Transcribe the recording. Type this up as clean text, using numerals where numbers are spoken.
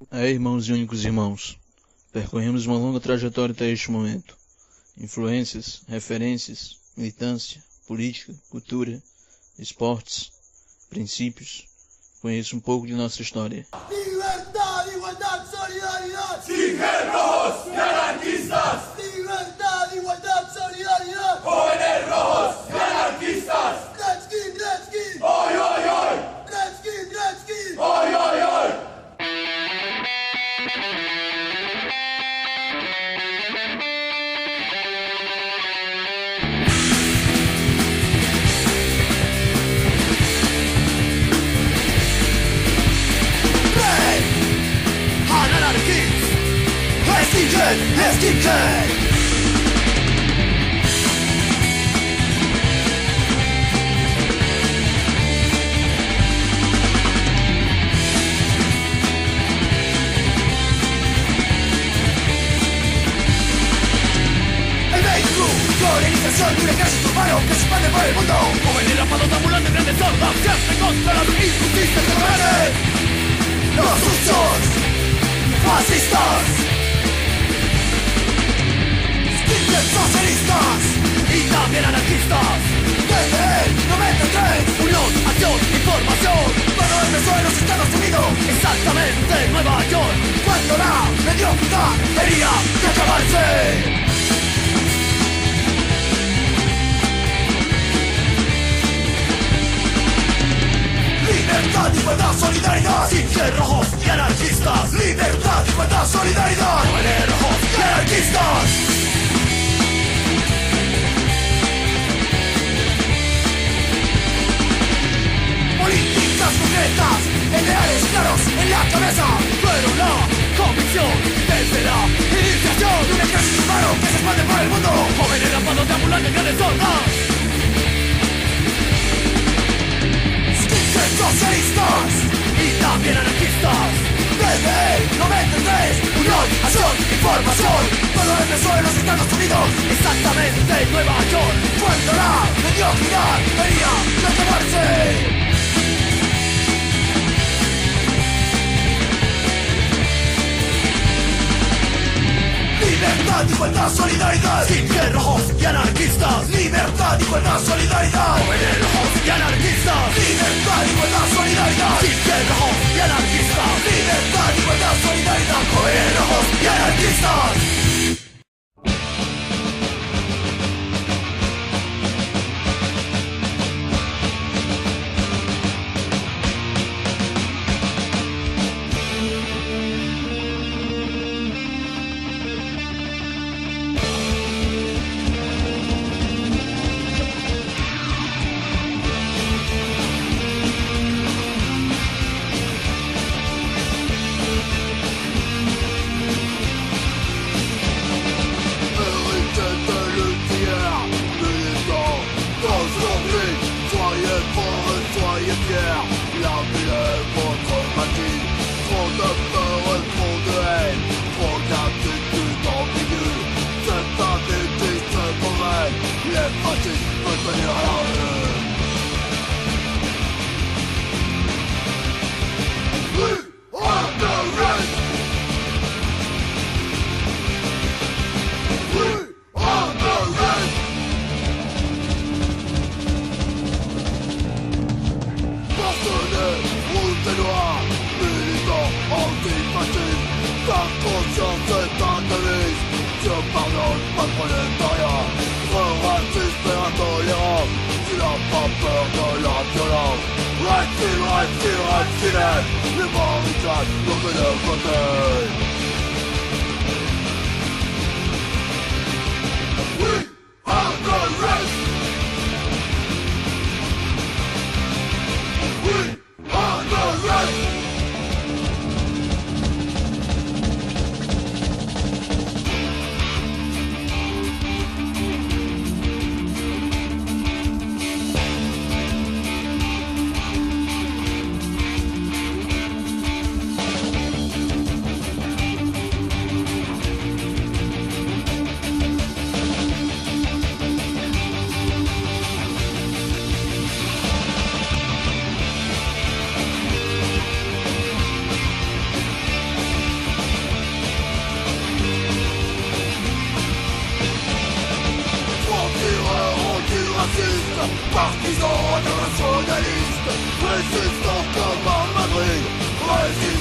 Irmãos e únicos irmãos, percorremos uma longa trajetória até este momento. Influências, referências, militância, política, cultura, esportes, princípios. Conheça um pouco de nossa história. Libertad, igualdad, solidaridad. Tigres rojos y anarquistas. Libertad, igualdad, solidaridad. Jóvenes rojos y anarquistas. Redskin, Redskin. Hoy, hoy, hoy. Redskin, Redskin. Hoy, hoy, hoy. SDK. El México, la organización de un ejército humano que se expande por el mundo. Jóvenes rapados ambulantes, grandes sordas, siempre contra la Injusticia que duele. Los rusos, fascistas, skinheads socialistas y también anarquistas. desde el 93. Unión, acción, información. Todo empezó en los Estados Unidos. Exactamente, Nueva York. Cuando la mediocridad Tenía que acabarse. libertad, igualdad, solidaridad. Tigres rojos y anarquistas. Libertad, igualdad, solidaridad. Jóvenes rojos Y anarquistas. Políticas concretas, ideales claros en la cabeza. pero la convicción desde la iniciación De un ejército humano que se expande por el mundo. Jóvenes rapados de ambulantes, grandes sordas. Skinheads socialistas Y también anarquistas. desde el 93. Unión, acción, información. Todo empezó en los Estados Unidos. Exactamente, Nueva York. Cuando la mediocridad tenía que acabarse. Libertad, igualdad, solidaridad. Tigres rojos y anarquistas. Libertad, igualdad, solidaridad. Jóvenes rojos y anarquistas. Libertad, igualdad, solidaridad. Tigres rojos y anarquistas. Libertad, igualdad, solidaridad. Jóvenes rojos y anarquistas. Résistons comme à Madrid, résistons.